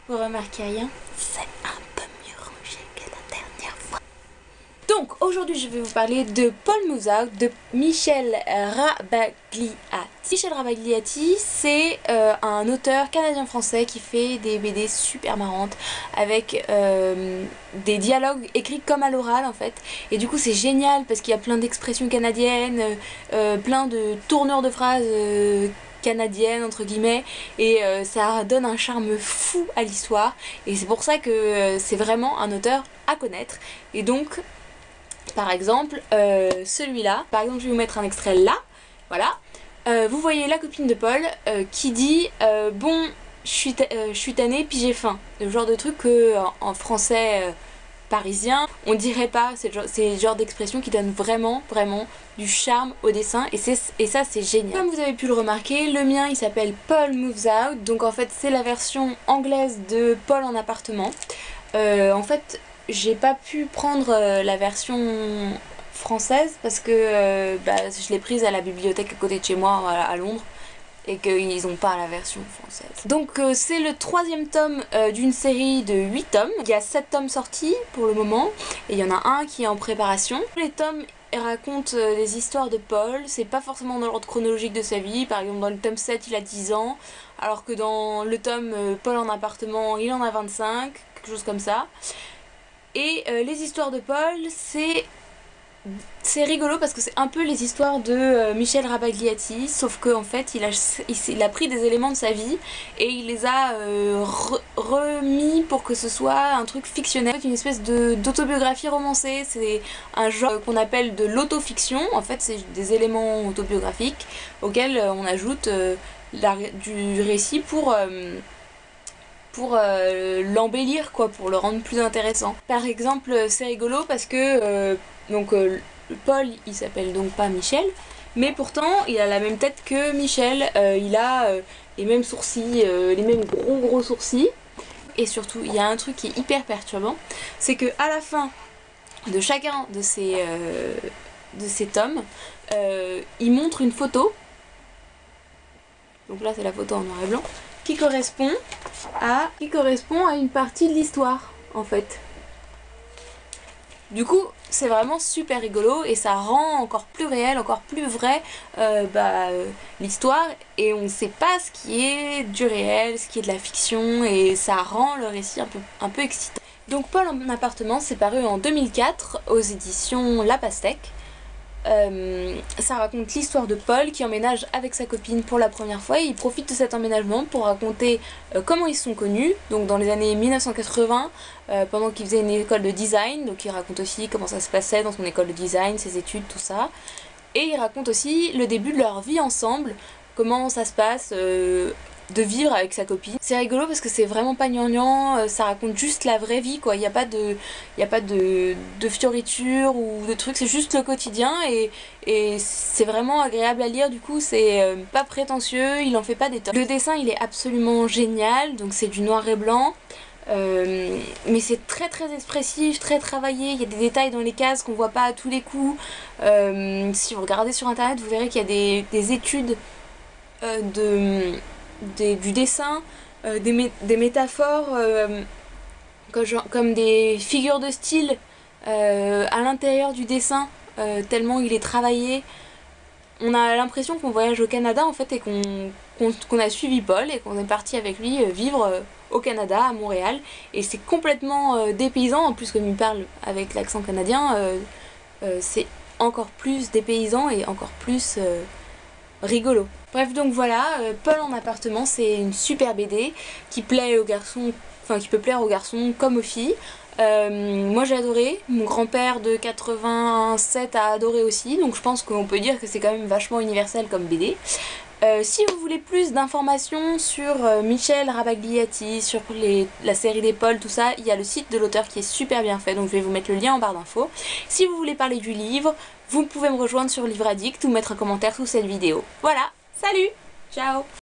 Vous remarquez rien? C'est un peu mieux rangé que la dernière fois. Donc aujourd'hui je vais vous parler de Paul Moves Out de Michel Rabagliati. Michel Rabagliati, c'est un auteur canadien-français qui fait des BD super marrantes avec des dialogues écrits comme à l'oral en fait. Et du coup c'est génial parce qu'il y a plein d'expressions canadiennes, plein de tournures de phrases canadienne entre guillemets, et ça donne un charme fou à l'histoire, et c'est pour ça que c'est vraiment un auteur à connaître. Et donc par exemple celui-là, par exemple je vais vous mettre un extrait là, voilà, vous voyez la copine de Paul qui dit bon je suis tannée puis j'ai faim, le genre de truc que en français parisien on dirait pas. C'est le genre d'expression qui donne vraiment du charme au dessin, et ça c'est génial. Comme vous avez pu le remarquer, le mien il s'appelle Paul Moves Out, donc en fait c'est la version anglaise de Paul en appartement. En fait j'ai pas pu prendre la version française parce que je l'ai prise à la bibliothèque à côté de chez moi à Londres, et qu'ils n'ont pas la version française. Donc c'est le 3e tome d'une série de 8 tomes. Il y a 7 tomes sortis pour le moment, et il y en a un qui est en préparation. Les tomes racontent des histoires de Paul, c'est pas forcément dans l'ordre chronologique de sa vie. Par exemple dans le tome 7 il a 10 ans, alors que dans le tome Paul en appartement il en a 25, quelque chose comme ça. Et les histoires de Paul, c'est rigolo parce que c'est un peu les histoires de Michel Rabagliati, sauf qu'en fait il a pris des éléments de sa vie et il les a remis pour que ce soit un truc fictionnel, une espèce d'autobiographie romancée. C'est un genre qu'on appelle de l'autofiction. En fait c'est des éléments autobiographiques auxquels on ajoute du récit pour l'embellir quoi, pour le rendre plus intéressant. Par exemple c'est rigolo parce que Paul il s'appelle donc pas Michel, mais pourtant il a la même tête que Michel, il a les mêmes sourcils, les mêmes gros sourcils, et surtout il y a un truc qui est hyper perturbant, c'est que à la fin de chacun de ces tomes, il montre une photo, donc là c'est la photo en noir et blanc, qui correspond à une partie de l'histoire en fait. Du coup c'est vraiment super rigolo et ça rend encore plus réel, encore plus vrai l'histoire, et on ne sait pas ce qui est du réel, ce qui est de la fiction, et ça rend le récit un peu excitant. Donc Paul en appartement, c'est paru en 2004 aux éditions La Pastèque. Ça raconte l'histoire de Paul qui emménage avec sa copine pour la première fois, et il profite de cet emménagement pour raconter comment ils se sont connus, donc dans les années 1980, pendant qu'il faisait une école de design. Donc il raconte aussi comment ça se passait dans son école de design, ses études, tout ça, et il raconte aussi le début de leur vie ensemble, comment ça se passe de vivre avec sa copine. C'est rigolo parce que c'est vraiment pas gnangnan, ça raconte juste la vraie vie quoi, il n'y a pas de fioritures ou de trucs, c'est juste le quotidien, et c'est vraiment agréable à lire. Du coup c'est pas prétentieux, il en fait pas des tonnes. Le dessin il est absolument génial, donc c'est du noir et blanc, mais c'est très expressif, très travaillé, il y a des détails dans les cases qu'on voit pas à tous les coups. Si vous regardez sur internet vous verrez qu'il y a des études du dessin, des métaphores comme des figures de style à l'intérieur du dessin, tellement il est travaillé. On a l'impression qu'on voyage au Canada en fait, et qu'on a suivi Paul et qu'on est parti avec lui vivre au Canada, à Montréal, et c'est complètement dépaysant. En plus comme il parle avec l'accent canadien, c'est encore plus dépaysant et encore plus rigolo. Bref, donc voilà, Paul en appartement, c'est une super BD qui plaît aux garçons, enfin qui peut plaire aux garçons comme aux filles. Moi j'ai adoré, mon grand-père de 87 a adoré aussi, donc je pense qu'on peut dire que c'est quand même vachement universel comme BD. Si vous voulez plus d'informations sur Michel Rabagliati, sur la série des Paul, tout ça, il y a le site de l'auteur qui est super bien fait, donc je vais vous mettre le lien en barre d'infos. Si vous voulez parler du livre, vous pouvez me rejoindre sur Livre Addict ou mettre un commentaire sous cette vidéo. Voilà, salut, ciao.